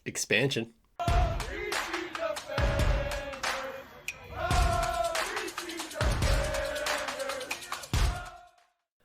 Expansion.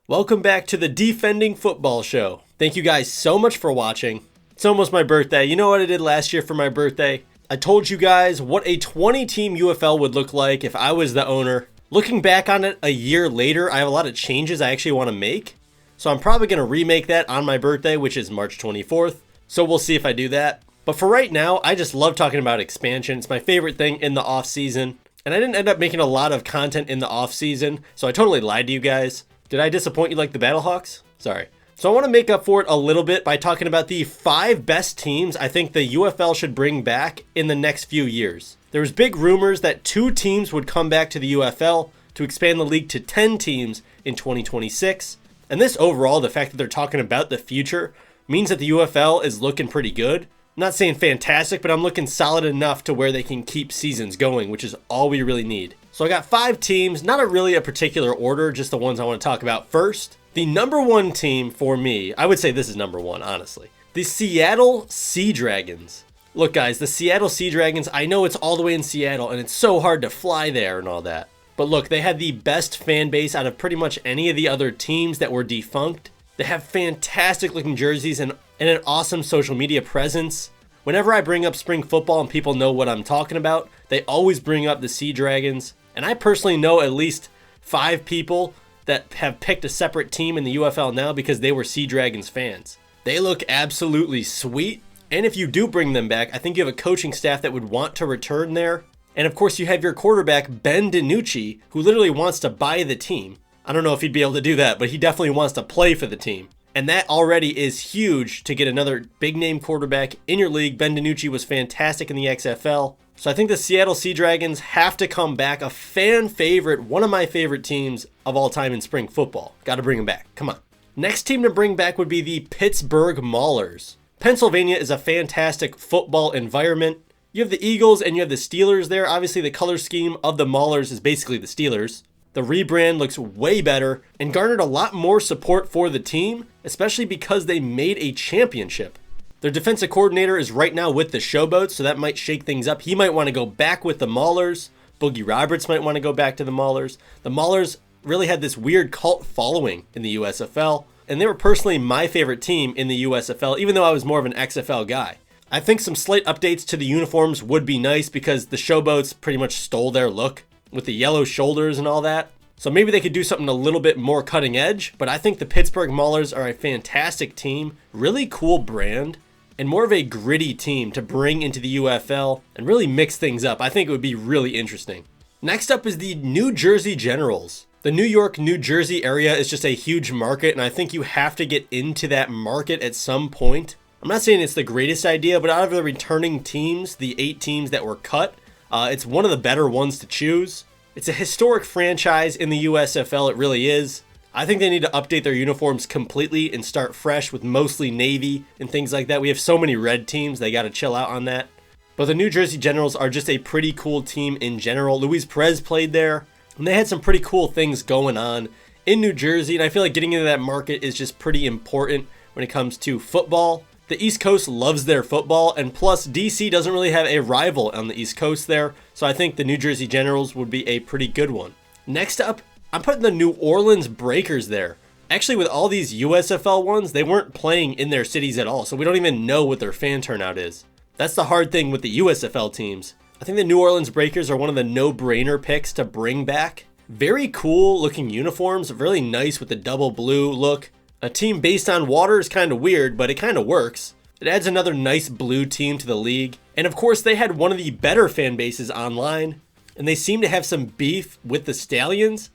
Welcome back to the Defending Football Show. Thank you guys so much for watching. It's almost my birthday. You know what I did last year for my birthday? I told you guys what a 20-team UFL would look like if I was the owner. Looking back on it a year later, I have a lot of changes I actually want to make. So I'm probably going to remake that on my birthday, which is March 24th. So we'll see if I do that. But for right now, I just love talking about expansion. It's my favorite thing in the off season. And I didn't end up making a lot of content in the off season, so I totally lied to you guys. Did I disappoint you like the Battlehawks? Sorry. So I want to make up for it a little bit by talking about the 5 best teams I think the UFL should bring back in the next few years. There was big rumors that 2 teams would come back to the UFL to expand the league to 10 teams in 2026. And this overall, the fact that they're talking about the future, means that the UFL is looking pretty good. I'm not saying fantastic, but I'm looking solid enough to where they can keep seasons going, which is all we really need. So I got 5 teams, not really a particular order, just the ones I want to talk about first. The number 1 team for me, I would say this is number 1, honestly. The Seattle Sea Dragons. Look guys, the Seattle Sea Dragons, I know it's all the way in Seattle and it's so hard to fly there and all that. But look, they had the best fan base out of pretty much any of the other teams that were defunct. They have fantastic looking jerseys and an awesome social media presence. Whenever I bring up spring football and people know what I'm talking about, they always bring up the Sea Dragons. And I personally know at least 5 people that have picked a separate team in the UFL now because they were Sea Dragons fans. They look absolutely sweet. And if you do bring them back, I think you have a coaching staff that would want to return there. And of course you have your quarterback, Ben DiNucci, who literally wants to buy the team. I don't know if he'd be able to do that, but he definitely wants to play for the team. And that already is huge to get another big name quarterback in your league. Ben DiNucci was fantastic in the XFL. So I think the Seattle Sea Dragons have to come back. A fan favorite, one of my favorite teams of all time in spring football. Got to bring them back. Come on. Next team to bring back would be the Pittsburgh Maulers. Pennsylvania is a fantastic football environment. You have the Eagles and you have the Steelers there. Obviously the color scheme of the Maulers is basically the Steelers. The rebrand looks way better and garnered a lot more support for the team, especially because they made a championship. Their defensive coordinator is right now with the Showboats, so that might shake things up. He might want to go back with the Maulers. Boogie Roberts might want to go back to the Maulers. The Maulers really had this weird cult following in the USFL, and they were personally my favorite team in the USFL, even though I was more of an XFL guy. I think some slight updates to the uniforms would be nice because the Showboats pretty much stole their look with the yellow shoulders and all that. So maybe they could do something a little bit more cutting edge, but I think the Pittsburgh Maulers are a fantastic team, really cool brand, and more of a gritty team to bring into the UFL and really mix things up. I think it would be really interesting. Next up is the New Jersey Generals. The New York, New Jersey area is just a huge market, and I think you have to get into that market at some point. I'm not saying it's the greatest idea, but out of the returning teams, the 8 teams that were cut, it's one of the better ones to choose. It's a historic franchise in the USFL, it really is. I think they need to update their uniforms completely and start fresh with mostly navy and things like that. We have so many red teams, they got to chill out on that. But the New Jersey Generals are just a pretty cool team in general. Luis Perez played there, and they had some pretty cool things going on in New Jersey, and I feel like getting into that market is just pretty important when it comes to football. The East Coast loves their football, and plus DC doesn't really have a rival on the East Coast there, so I think the New Jersey Generals would be a pretty good one. Next up, I'm putting the New Orleans Breakers there. Actually, with all these USFL ones, they weren't playing in their cities at all, so we don't even know what their fan turnout is. That's the hard thing with the USFL teams. I think the New Orleans Breakers are one of the no-brainer picks to bring back. Very cool looking uniforms, really nice with the double blue look. A team based on water is kind of weird, but it kind of works. It adds another nice blue team to the league. And of course, they had one of the better fan bases online, and they seem to have some beef with the Stallions.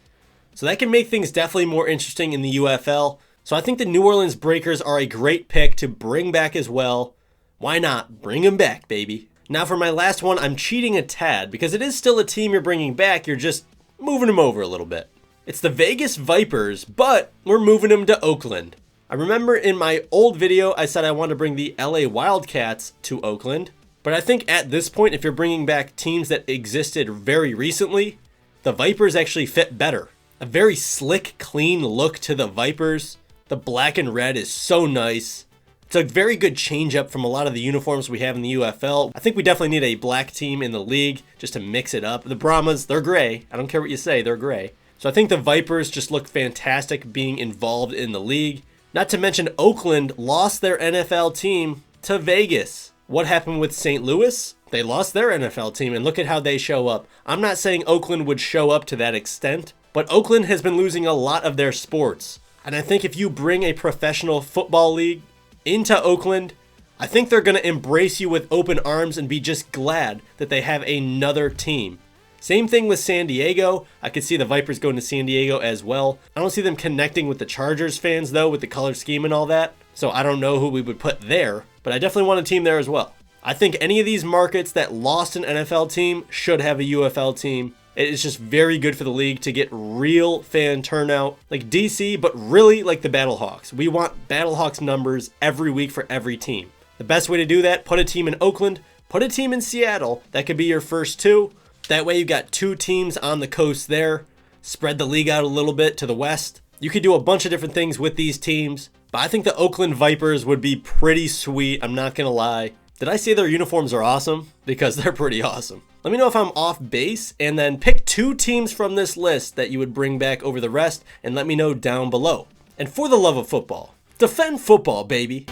So that can make things definitely more interesting in the UFL. So I think the New Orleans Breakers are a great pick to bring back as well. Why not? Bring them back, baby. Now for my last one, I'm cheating a tad because it is still a team you're bringing back. You're just moving them over a little bit. It's the Vegas Vipers, but we're moving them to Oakland. I remember in my old video, I said I wanted to bring the LA Wildcats to Oakland. But I think at this point, if you're bringing back teams that existed very recently, the Vipers actually fit better. A very slick, clean look to the Vipers. The black and red is so nice. It's a very good change up from a lot of the uniforms we have in the UFL. I think we definitely need a black team in the league just to mix it up. The Brahmas, they're gray. I don't care what you say, they're gray. So I think the Vipers just look fantastic being involved in the league. Not to mention Oakland lost their NFL team to Vegas. What happened with St. Louis? They lost their NFL team, and look at how they show up. I'm not saying Oakland would show up to that extent, but Oakland has been losing a lot of their sports. And I think if you bring a professional football league into Oakland, I think they're going to embrace you with open arms and be just glad that they have another team. Same thing with San Diego. I could see the Vipers going to San Diego as well. I don't see them connecting with the Chargers fans, though, with the color scheme and all that. So I don't know who we would put there, but I definitely want a team there as well. I think any of these markets that lost an NFL team should have a UFL team. It's just very good for the league to get real fan turnout, like DC, but really like the Battlehawks. We want Battlehawks numbers every week for every team. The best way to do that, put a team in Oakland, put a team in Seattle. That could be your first two. That way you've got two teams on the coast there. Spread the league out a little bit to the west. You could do a bunch of different things with these teams, but I think the Oakland Vipers would be pretty sweet, I'm not going to lie. Did I say their uniforms are awesome? Because they're pretty awesome. Let me know if I'm off base, and then pick two teams from this list that you would bring back over the rest, and let me know down below. And for the love of football, defend football, baby.